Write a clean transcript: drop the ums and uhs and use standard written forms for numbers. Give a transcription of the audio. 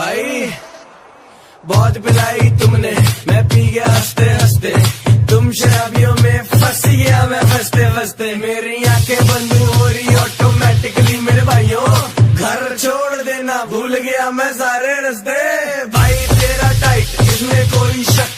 भाई बहुत पिलाई तुमने, मैं पी गया हंसते हंसते, तुम शराबियों में फंस गया मैं फंसते फंसते। मेरी आंखें बंद हो रही ऑटोमेटिकली मेरे भाइयों, घर छोड़ देना भूल गया मैं सारे रास्ते। भाई तेरा टाइट इसमें कोई शक